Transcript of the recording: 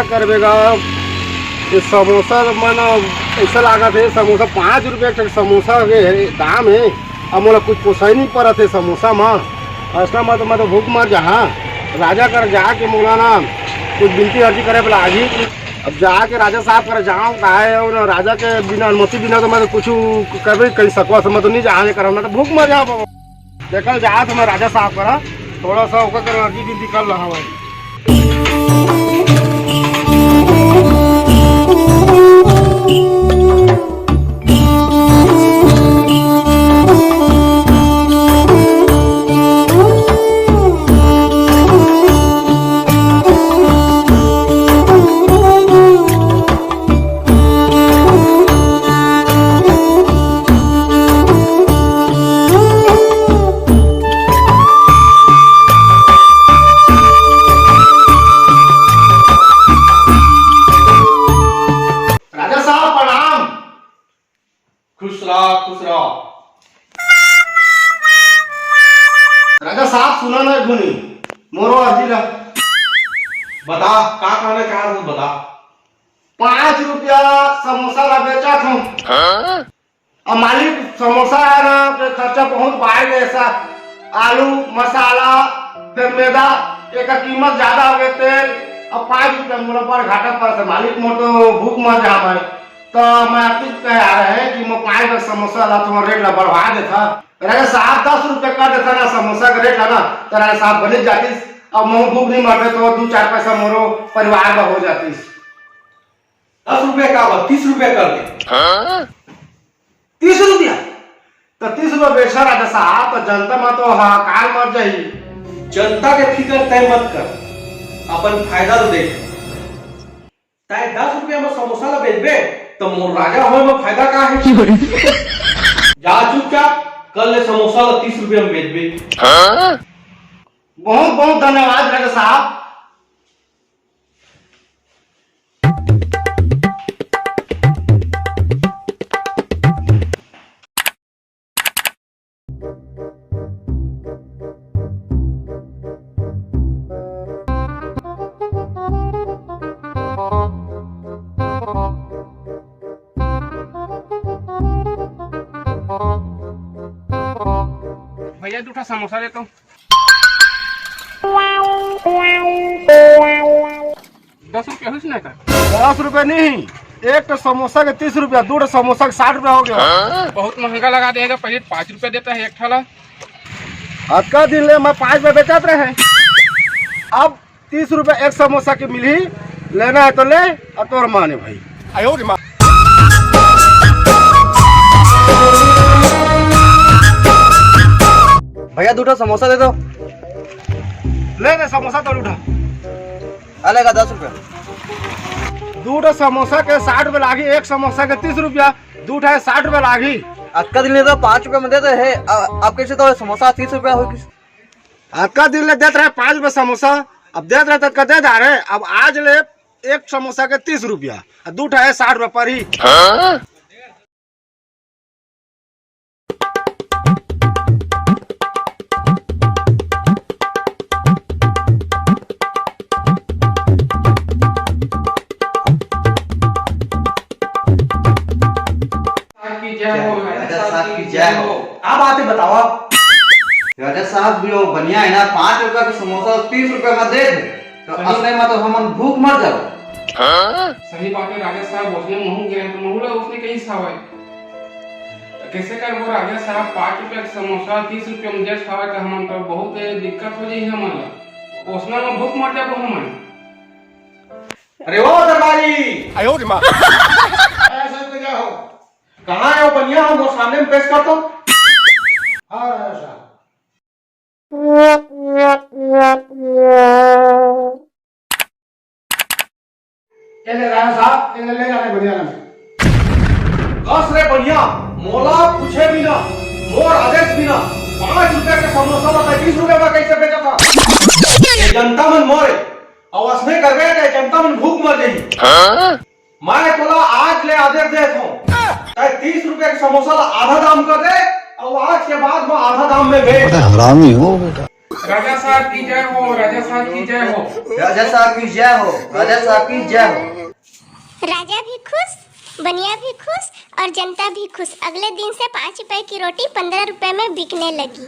करबेगा ये समोसा मन ऐसा लागत है समोसा 5 रुपये का समोसा के दाम है। अब मोला कुछ पोसाई नहीं पड़त है समोसा में ऐसा मैं तो भूख मर जहाँ राजा कर जाके मोला ना कुछ बिनती अर्जी करे बोला आज ही अब जाके राजा साहब कर जाऊँ काहे और राजा के बिना अनुमति बिना तो मैं तो कुछ कर कहीं सकवा मैं तो नहीं जाने कर मैं तो भूख मर जाऊँ देखल जा तो मैं राजा साहब करा थोड़ा सा ओकर कर अर्जी बिनती कर रहा हूँ। खुश रहो। राजा साहब सुना ना गुनी मोरो अर्जी ला बता का कहना चाह तू बता। 5 रुपया समोसा ला बेचा था अब मालिक समोसा है ना तो खर्चा बहुत बढ़ गया ऐसा आलू मसाला फिर मैदा एक कीमत ज्यादा हो गए तेल अब 5 रुपया मोला पर घाटा पड़ा मालिक मोर तो भूख मर जा मैं तो मैं आपको कह आ रहे हैं कि मैं 5 का समोसा ला तुम्हारा रेट ला बढ़वा देता राजा साहब 10 रुपये कर देता ना समोसा का रेट ला ना तो राजा साहब बने जाती अब मैं भूख नहीं मरते तो 2-4 पैसा मोरो परिवार का हो जाती 10 रुपये का 30 रुपये कर दे। 30 रुपया तो 30 रुपया बेचा राजा साहब तो जनता में तो हाहाकार मर जाही। जनता के फिक्र तय मत कर अपन फायदा तो देख तय 10 रुपया में समोसा ला बेचबे तो मोर राजा होए में फायदा का है। जा चुपचाप कल ले समोसा ला 30 रुपया में बेचबे। बहुत बहुत धन्यवाद राजा साहब। भैया 2 समोसा लेता हूँ। 10 रुपया हुई ना 10 रुपया नहीं एक तो समोसा के 30 रुपया 2 समोसा के 60 रुपया हो गया। बहुत महंगा लगा देगा पहले 5 रुपया देता है एक थाला आज का दिन ले मैं 5 रुपया बेचते रहे अब 30 रुपया एक समोसा की मिली लेना है तो ले और तोर माने भाई आयो माँ भैया 2 समोसा दे दो। ले समोसा तो उठा अलग 10 रुपया 2 समोसा के 60 रुपया लागी एक समोसा के 30 रुपया 2 है 60 रुपया लागी आज का दिन ले तो 5 रुपया में देते है आप कैसे तो समोसा 30 रुपया हो आज का दिन ले देते रहे 5 रुपया समोसा अब देते रहे तो दे जा रहे अब आज ले एक समोसा के 30 रुपया 2 है 60 रुपया पर ही। आप आते बताओ राजा साहब भी बढ़िया है ना 5 रुपया का समोसा 30 रुपया में दे तो असली में तो हम भूख मर जाओ। सही बात है राजा साहब उसने मुंह गिरा तो मुंह उसने कहीं सावा कैसे कर वो राजा साहब 5 रुपया का समोसा 30 रुपया में दे खावा तो हम तो बहुत दिक्कत हो जाई हमला उसना में भूख मर जाबो हम। अरे ओ दरबारी आयो माँ ऐसा तो क्या हो कहाँ है वो बनिया हम वो सामने में पेश करता हूँ। हाँ राजा साहब राजा साहब ले जाने बढ़िया कस रे बढ़िया मोला पूछे बिना मोर आदेश बिना 5 रुपया के समोसा ला 30 रुपया में कैसे बेचा था। ये जनता मन मोरे और असने करबे ते जनता मन भूख मर जाई। मैं तोला आज ले आदेश देत हूं 30 रुपया के समोसा ला आधा दाम कर दे और आज के बाद मैं आधा दाम में बेच। हरामी हो बेटा। राजा साहब की जय हो, राजा साहब की जय हो। राजा साहब की जय हो, राजा साहब की जय हो। राजा भी खुश, बनिया भी खुश और जनता भी खुश। अगले दिन से 5 रुपए की रोटी 15 रुपए में बिकने लगी।